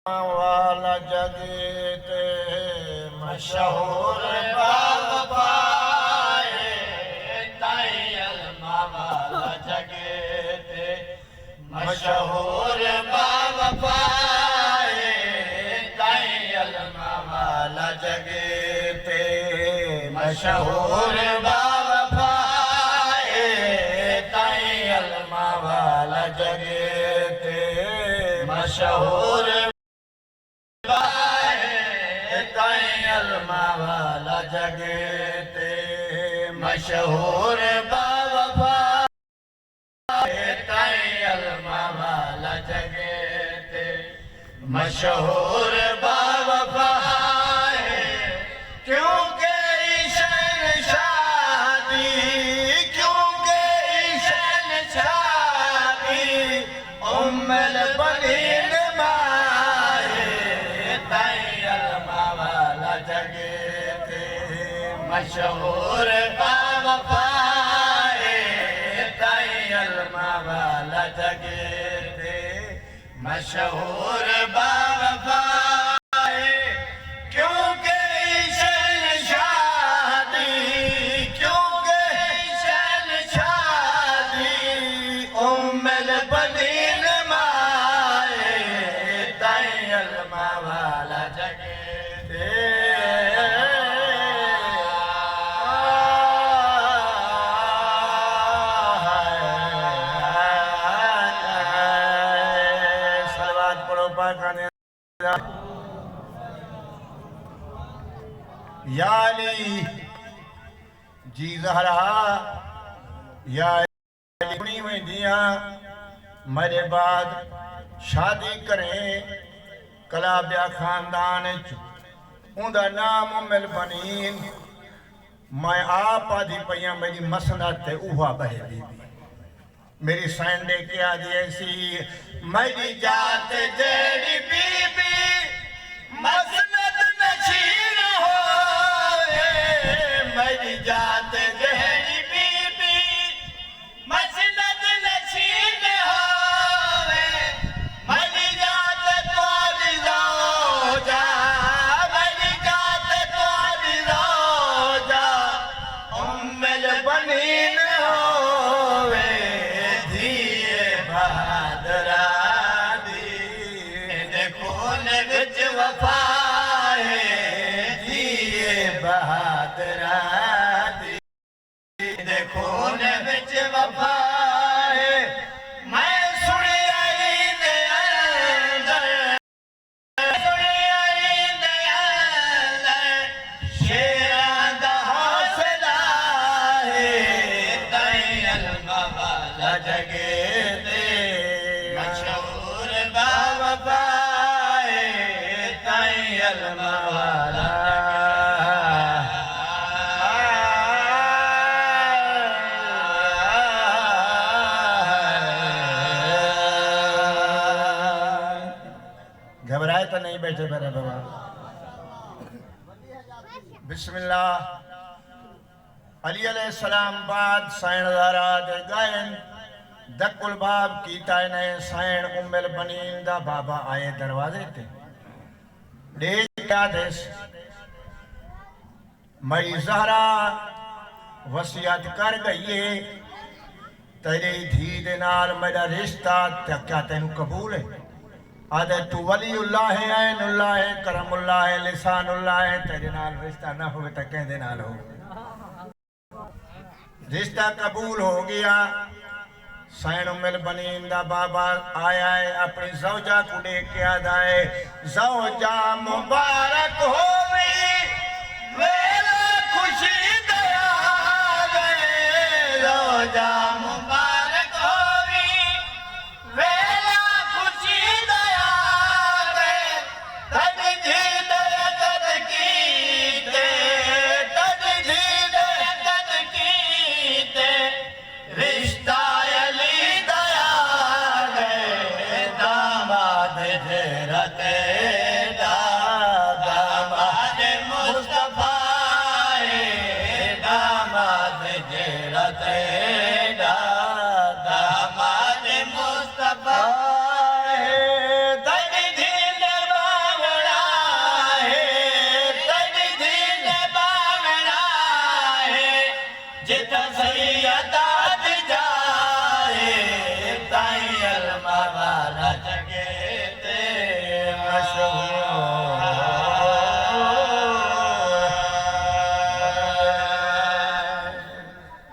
वाला जगते मशहूर बाबाए तायल वाला जगते मशहूर बाबाए तायल वाला जगते मशहूर बाबाए तायल वाला जगते मशहूर वाला जगते मशहूर बाबा वाला जगते मशहूर बाबा क्योंकि ईशन शादी क्योंकि ईशन शादी उम्मल बनीन माए तायल वाला जगते मशहूर बाबा तायल वाला जगते मशहूर बाबा क्योंकि ईशन शादी क्योंकि ईशन शादी उम्मल बनीन माए तायल वाला जगते या अली जी ज़हरा या अली वेंदियां मेरे बाद शादी करें कला ब्या खानदान उनका नाम उम्मुल बनीन मैं आप आदि पैया मेरी मसनत उहा बहे बीबी मेरी सैंडे क्या दिए सी मेरी जात जेड़ी बीबी मसनद नशीन हो मेरी जात जेड़ी बीबी मसनद नशीन हो मेरी जात तोरी रोजा मेरी जात तोरी रोजा उम्मुल बनीन होवे धीए बहादरा दी देखो ने विच वफा है धीए बहादरा दी देखो ने विच वफा है मैं सुनी आई दे अंदर सुनी आई दे अंदर शेरां दा हौसला है तायल वाला जगते मशहूर बाबा तायल वाला घबराए तो नहीं बैठे मेरे बाबा बिस्मिल्लाह अली अलैहिस्सलाम बाद साइनदारा दे गायन दकुल बाब कीता ने साइन उम्मुल बनीन दा बाबा आए दरवाजे ते देश मई ज़हरा वसियत कर गई है तेरी धी दे नाल मेरा रिश्ता क्या तेन कबूल है आदे तू वलीउल्लाह है ऐनुल्लाह है करमुल्लाह है लिसानुल्लाह है तेरे नाल रिश्ता ना होवे तो कहदे नाल हो रिश्ता कबूल हो गया सैन उम्मुल बनीन दा बाबा आया है अपनी ज़ौजा को लेके आदा है ज़ौजा मुबारक होवी वेला खुशी दया गए ज़ौजा मुबारक होवी वेला खुशी दया गए तद धी दरकत कीते तद धी दरकत कीते रिश्ता अली दया गए दामाद जेरते